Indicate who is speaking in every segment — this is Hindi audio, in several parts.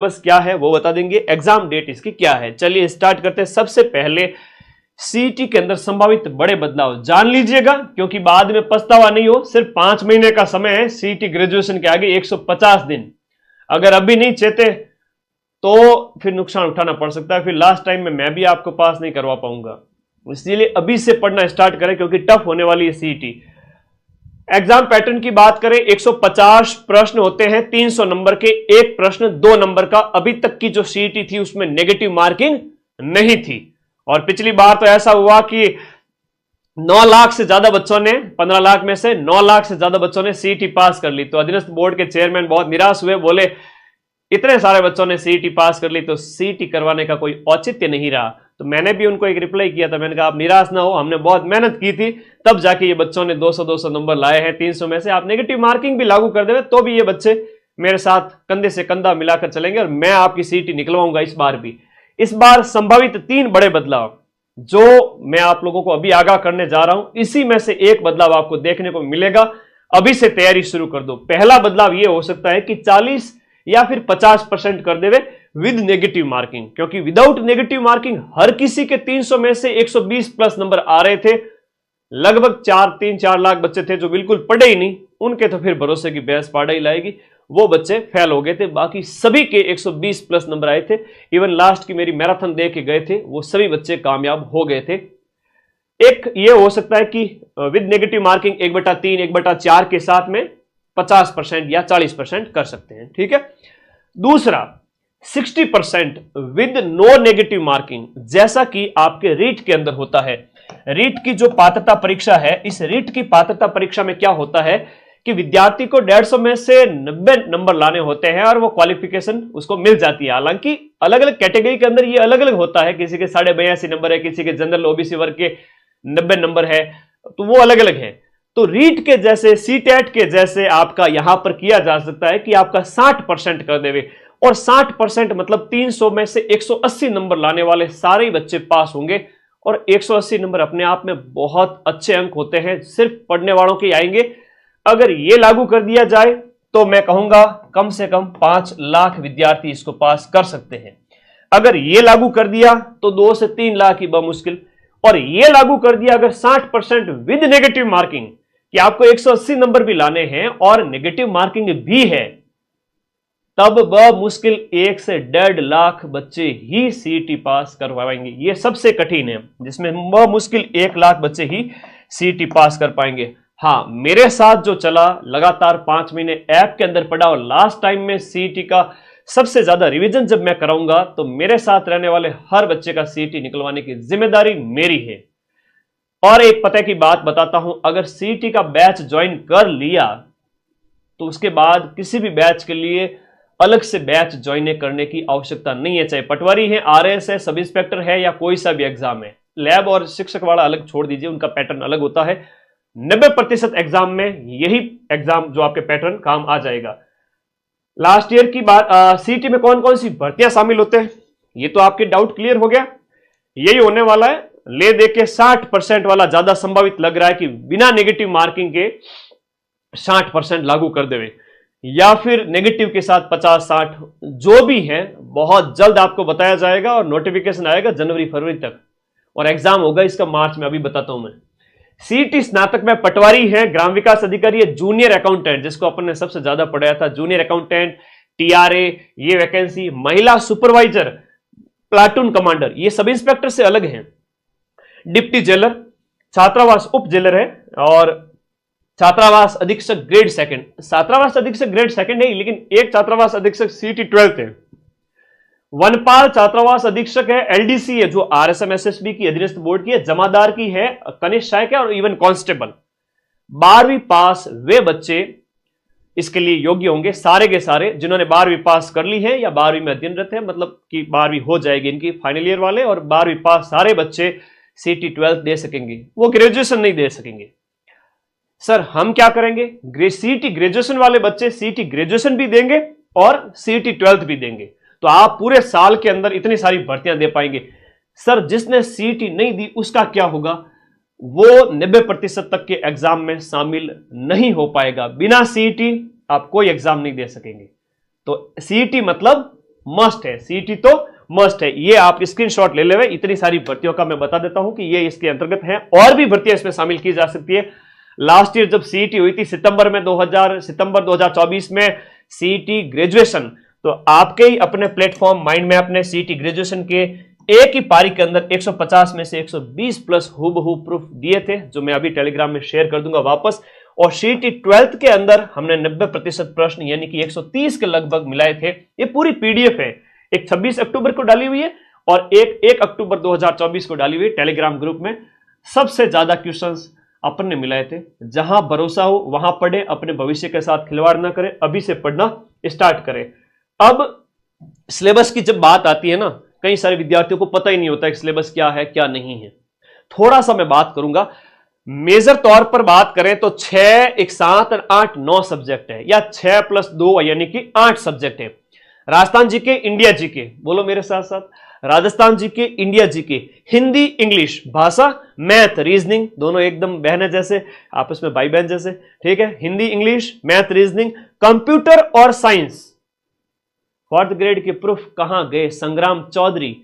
Speaker 1: बस क्या है वो बता देंगे, एग्जाम डेट इसकी क्या है। चलिए स्टार्ट करते हैं। सबसे पहले सीईटी के अंदर संभावित बड़े बदलाव जान लीजिएगा, क्योंकि बाद में पछतावा नहीं हो। सिर्फ 5 महीने का समय है सीईटी ग्रेजुएशन के आगे, 150 दिन। अगर अभी नहीं चेते तो फिर नुकसान उठाना पड़ सकता है, फिर लास्ट टाइम में मैं भी आपको पास नहीं करवा पाऊंगा। इसलिए अभी से पढ़ना स्टार्ट करें, क्योंकि टफ होने वाली है सीईटी। एग्जाम पैटर्न की बात करें, 150 प्रश्न होते हैं, 300 नंबर के, एक प्रश्न 2 नंबर का। अभी तक की जो सीईटी थी उसमें नेगेटिव मार्किंग नहीं थी। और पिछली बार तो ऐसा हुआ कि 9 लाख से ज्यादा बच्चों ने, 15 लाख में से 9 लाख से ज्यादा बच्चों ने सीईटी पास कर ली। तो अधीनस्थ बोर्ड के चेयरमैन बहुत निराश हुए, बोले इतने सारे बच्चों ने सीईटी पास कर ली तो सीईटी करवाने का कोई औचित्य नहीं रहा। तो मैंने भी उनको एक रिप्लाई किया था, मैंने कहा आप निराश ना हो, हमने बहुत मेहनत की थी, तब जाके ये बच्चों ने 200-200 नंबर लाए हैं। 300 में से आप नेगेटिव मार्किंग भी लागू कर देवे तो भी ये बच्चे मेरे साथ कंधे से कंधा मिलाकर चलेंगे और मैं आपकी सीईटी निकलवाऊंगा इस बार भी। इस बार संभावित 3 बड़े बदलाव जो मैं आप लोगों को अभी आगाह करने जा रहा हूं, इसी में से एक बदलाव आपको देखने को मिलेगा। अभी से तैयारी शुरू कर दो। पहला बदलाव यह हो सकता है कि 40 या फिर 50% कर देवे विद नेगेटिव मार्किंग, क्योंकि विदाउट नेगेटिव मार्किंग हर किसी के 300 में से 120 प्लस नंबर आ रहे थे। लगभग 3-4 लाख बच्चे थे जो बिल्कुल पढ़े ही नहीं, उनके तो फिर भरोसे की भैंस पाड़ा ही लाएगी, वो बच्चे फेल हो गए थे। बाकी सभी के 120 प्लस नंबर आए थे। इवन लास्ट की मेरी मैराथन देख के गए थे, वो सभी बच्चे कामयाब हो गए थे। एक ये हो सकता है कि विद नेगेटिव मार्किंग 1/3, 1/4 के साथ में 50% या 40% कर सकते हैं, ठीक है। दूसरा 60% विद नो नेगेटिव मार्किंग, जैसा कि आपके रीट के अंदर होता है। रीट की जो पात्रता परीक्षा है, इस रीट की पात्रता परीक्षा में क्या होता है कि विद्यार्थी को 150 में से 90 नंबर लाने होते हैं और वो क्वालिफिकेशन उसको मिल जाती है। हालांकि अलग अलग कैटेगरी के अंदर ये अलग अलग होता है, किसी के 82.5 नंबर है, किसी के जनरल ओबीसी वर्ग के 90 नंबर है, तो वो अलग अलग है। तो रीट के जैसे, सीटेट के जैसे आपका यहां पर किया जा सकता है कि आपका 60% कर देवे, और 60% मतलब 300 में से 180 नंबर लाने वाले सारे बच्चे पास होंगे। और 180 नंबर अपने आप में बहुत अच्छे अंक होते हैं, सिर्फ पढ़ने वालों के आएंगे। अगर ये लागू कर दिया जाए तो मैं कहूंगा कम से कम 5 लाख विद्यार्थी इसको पास कर सकते हैं। अगर ये लागू कर दिया तो 2 से 3 लाख ही बमुश्किल। और ये लागू कर दिया अगर 60% विद नेगेटिव मार्किंग, कि आपको 180 नंबर भी लाने हैं और नेगेटिव मार्किंग भी है, तब बमुश्किल 1 से 1.5 लाख बच्चे ही सीईटी पास करवाएंगे। ये सबसे कठिन है, जिसमें बमुश्किल 1 लाख बच्चे ही सीईटी पास कर पाएंगे। हाँ, मेरे साथ जो चला, लगातार 5 महीने ऐप के अंदर पढ़ा, और लास्ट टाइम में सीईटी का सबसे ज्यादा रिवीजन जब मैं कराऊंगा तो मेरे साथ रहने वाले हर बच्चे का सीईटी निकलवाने की जिम्मेदारी मेरी है। और एक पते की बात बताता हूं, अगर सीईटी का बैच ज्वाइन कर लिया तो उसके बाद किसी भी बैच के लिए अलग से बैच ज्वाइन करने की आवश्यकता नहीं है। चाहे पटवारी है, आरएस है, सब इंस्पेक्टर है, या कोई सा भी एग्जाम है। लैब और शिक्षक वाला अलग छोड़ दीजिए, उनका पैटर्न अलग होता है। 90% एग्जाम में यही एग्जाम जो आपके पैटर्न काम आ जाएगा। लास्ट ईयर की बात, सीईटी में कौन कौन सी भर्तियां शामिल होते हैं, ये तो आपके डाउट क्लियर हो गया। यही होने वाला है। ले दे के 60% वाला ज्यादा संभावित लग रहा है कि बिना नेगेटिव मार्किंग के 60% लागू कर देवे, या फिर नेगेटिव के साथ 50-60, जो भी है बहुत जल्द आपको बताया जाएगा। और नोटिफिकेशन आएगा जनवरी-फरवरी तक, और एग्जाम होगा इसका मार्च में, अभी बताता हूं मैं। सीईटी स्नातक में पटवारी है, ग्राम विकास अधिकारी है, जूनियर अकाउंटेंट जिसको अपन ने सबसे ज्यादा पढ़ाया था, जूनियर अकाउंटेंट, टीआरए, ये वैकेंसी, महिला सुपरवाइजर, प्लाटून कमांडर, ये सब इंस्पेक्टर से अलग हैं, डिप्टी जेलर, छात्रावास उप जेलर है, और छात्रावास अधीक्षक ग्रेड 2। छात्रावास अधीक्षक ग्रेड 2 है, लेकिन एक छात्रावास अधीक्षक सीईटी 12th है। वनपाल छात्रावास अधीक्षक है, एलडीसी है जो आरएसएम एसएसबी की अधीनस्थ बोर्ड की है, जमादार की है, कनिष्ठ सहायक है, और इवन कांस्टेबल। 12वीं पास वे बच्चे इसके लिए योग्य होंगे, सारे के सारे जिन्होंने 12वीं पास कर ली है या 12वीं में अध्ययनरत है, मतलब कि 12वीं हो जाएगी इनकी फाइनल ईयर वाले, और 12वीं पास सारे बच्चे सीईटी 12th दे सकेंगे, वो ग्रेजुएशन नहीं दे सकेंगे। सर हम क्या करेंगे, सीईटी ग्रेजुएशन वाले बच्चे सीईटी ग्रेजुएशन भी देंगे और सीईटी 12th भी देंगे, तो आप पूरे साल के अंदर इतनी सारी भर्तियां दे पाएंगे। सर जिसने सीईटी नहीं दी उसका क्या होगा, वो 90% तक के एग्जाम में शामिल नहीं हो पाएगा। बिना सीईटी आप कोई एग्जाम नहीं दे सकेंगे। तो सीईटी मतलब मस्ट है, सीईटी तो मस्ट है। ये आप स्क्रीनशॉट ले ले। इतनी सारी भर्तियों का मैं बता देता हूं कि ये इसके अंतर्गत है, और भी भर्तियां इसमें शामिल की जा सकती है। लास्ट ईयर जब सीईटी हुई थी सितंबर 2024 में सीईटी ग्रेजुएशन, तो आपके ही अपने प्लेटफॉर्म माइंड मैप ने सीईटी ग्रेजुएशन के एक ही पारी के अंदर 150 में से 120 प्लस हूबहू प्रूफ दिए थे, जो मैं अभी टेलीग्राम में शेयर कर दूंगा वापस। और सीईटी 12th के अंदर हमने 90% प्रश्न यानी कि 130 के लगभग मिलाए थे। ये पूरी पीडीएफ है, एक 26 अक्टूबर को डाली हुई है और एक 1 अक्टूबर 2024 को डाली हुई है टेलीग्राम ग्रुप में। सबसे ज्यादा क्वेश्चंस अपन ने मिलाए थे। जहां भरोसा हो वहां पढ़े, अपने भविष्य के साथ खिलवाड़ ना करें, अभी से पढ़ना स्टार्ट करें। अब सिलेबस की जब बात आती है ना, कई सारे विद्यार्थियों को पता ही नहीं होता है कि सिलेबस क्या है क्या नहीं है। थोड़ा सा मैं बात करूंगा। मेजर तौर पर बात करें तो 6, 1, 7 और 8, 9 सब्जेक्ट है, या 6 + 2 यानी कि 8 सब्जेक्ट है। राजस्थान जीके, इंडिया जीके, बोलो मेरे साथ साथ, Rajasthan GK, India GK, Hindi, English, भाषा, मैथ, रीजनिंग, दोनों एकदम बहन जैसे, आपस में भाई बहन जैसे, ठीक है। Hindi, English, math, reasoning, computer और साइंस। 4th ग्रेड के प्रूफ कहां गए? संग्राम चौधरी।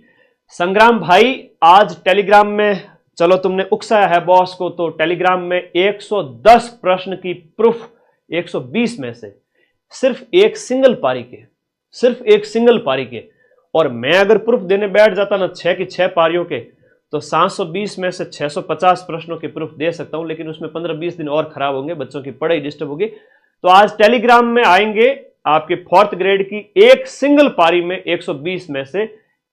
Speaker 1: संग्राम भाई आज टेलीग्राम में, चलो तुमने उकसाया है बॉस को, तो टेलीग्राम में 110 प्रश्न की प्रूफ 120 में से सिर्फ एक सिंगल पारी के, सिर्फ एक सिंगल पारी के। और मैं अगर प्रूफ देने बैठ जाता ना 6 की 6 पारियों के, तो 720 में से 650 प्रश्नों के प्रूफ दे सकता हूं, लेकिन उसमें 15-20 दिन और खराब होंगे, बच्चों की पढ़ाई डिस्टर्ब होगी। तो आज टेलीग्राम में आएंगे आपके 4th ग्रेड की एक सिंगल पारी में 120 में से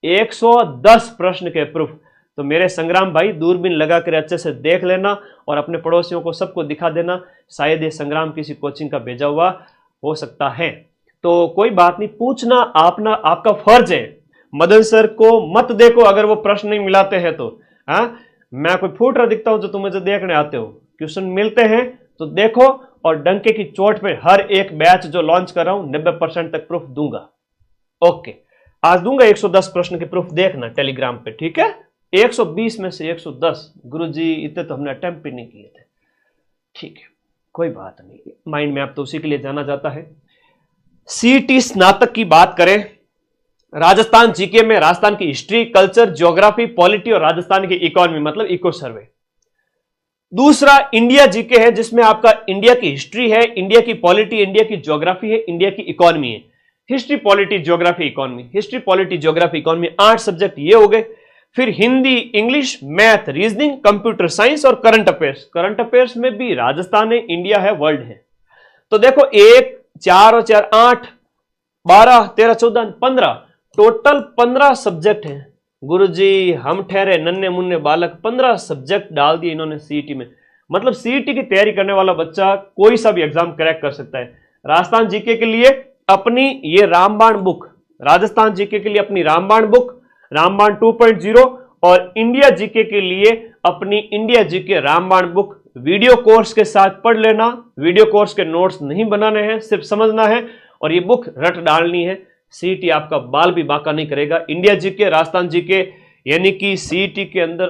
Speaker 1: 110 प्रश्न के प्रूफ। तो मेरे संग्राम भाई दूरबीन लगाकर अच्छे से देख लेना और अपने पड़ोसियों को सबको दिखा देना। शायद ये संग्राम किसी कोचिंग का भेजा हुआ हो सकता है, तो कोई बात नहीं, पूछना आपका फर्ज है। मदन सर को मत देखो अगर वो प्रश्न नहीं मिलाते हैं तो। मैं कोई फूट रहा दिखता हूं जो तुम मुझे देखने आते हो? क्वेश्चन मिलते हैं तो देखो, और डंके की चोट पे हर एक बैच जो लॉन्च कर रहा हूं 90% तक प्रूफ दूंगा। ओके, आज दूंगा 110 प्रश्न के प्रूफ, देखना टेलीग्राम पे, ठीक है। 120 में से 110, गुरुजी इतने तो हमने अटेम्प्ट भी नहीं किए थे, ठीक है, कोई बात नहीं। माइंड मैप तो उसी के लिए जाना जाता है। सीईटी स्नातक की बात करें, राजस्थान जीके में राजस्थान की हिस्ट्री, कल्चर, ज्योग्राफी, पॉलिटी और राजस्थान की इकोनॉमी मतलब इको सर्वे। दूसरा इंडिया जीके है, जिसमें आपका इंडिया की हिस्ट्री है, इंडिया की पॉलिटी, इंडिया की ज्योग्राफी है, इंडिया की इकोनॉमी है। History, polity, geography, economy, history, polity, geography, economy, 8 subject ये हो गए। फिर Hindi, English, math, reasoning, computer science और करंट अफेयर्स। करंट अफेयर्स में भी राजस्थान है, इंडिया है, वर्ल्ड है। तो देखो 1, 4 और 4, 8, 12, 13, 14, 15, टोटल 15 सब्जेक्ट हैं। गुरुजी हम ठहरे नन्हे मुन्ने बालक, 15 सब्जेक्ट डाल दिए इन्होंने सीईटी में। मतलब सीईटी की तैयारी करने वाला बच्चा कोई सा भी एग्जाम क्रैक कर सकता है। राजस्थान जीके के लिए अपनी ये रामबाण बुक, राजस्थान जीके के लिए अपनी रामबाण बुक, रामबाण 2.0, और इंडिया जीके के लिए अपनी इंडिया जीके रामबाण बुक वीडियो कोर्स के साथ पढ़ लेना। वीडियो कोर्स के नोट्स नहीं बनाने हैं, सिर्फ समझना है और ये बुक रट डालनी है। सीईटी आपका बाल भी बांका नहीं करेगा। इंडिया जीके, राजस्थान जीके, यानी कि सीईटी के अंदर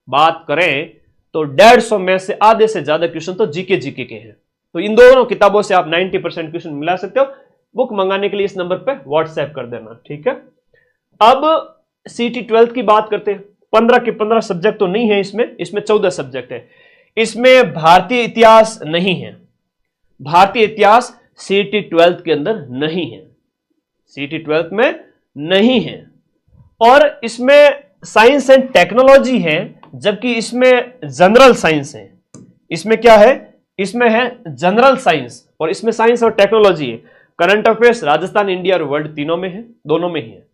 Speaker 1: बात करें तो 150 में से आधे से ज्यादा क्वेश्चन तो जीके के हैं। तो इन दोनों किताबों से आप 90% क्वेश्चन मिला सकते हो। बुक मंगाने के लिए इस नंबर पे व्हाट्सएप कर देना, ठीक है। अब सीईटी 12th की बात करते हैं। 15 के 15 सब्जेक्ट तो नहीं है इसमें 14 सब्जेक्ट है। इसमें भारतीय इतिहास नहीं है, भारतीय इतिहास सीईटी 12th के अंदर नहीं है, सीईटी 12th में नहीं है। और इसमें साइंस एंड टेक्नोलॉजी है, जबकि इसमें जनरल साइंस है। इसमें क्या है? इसमें है जनरल साइंस और इसमें साइंस और टेक्नोलॉजी है। करंट अफेयर्स राजस्थान, इंडिया और वर्ल्ड तीनों में है, दोनों में ही है।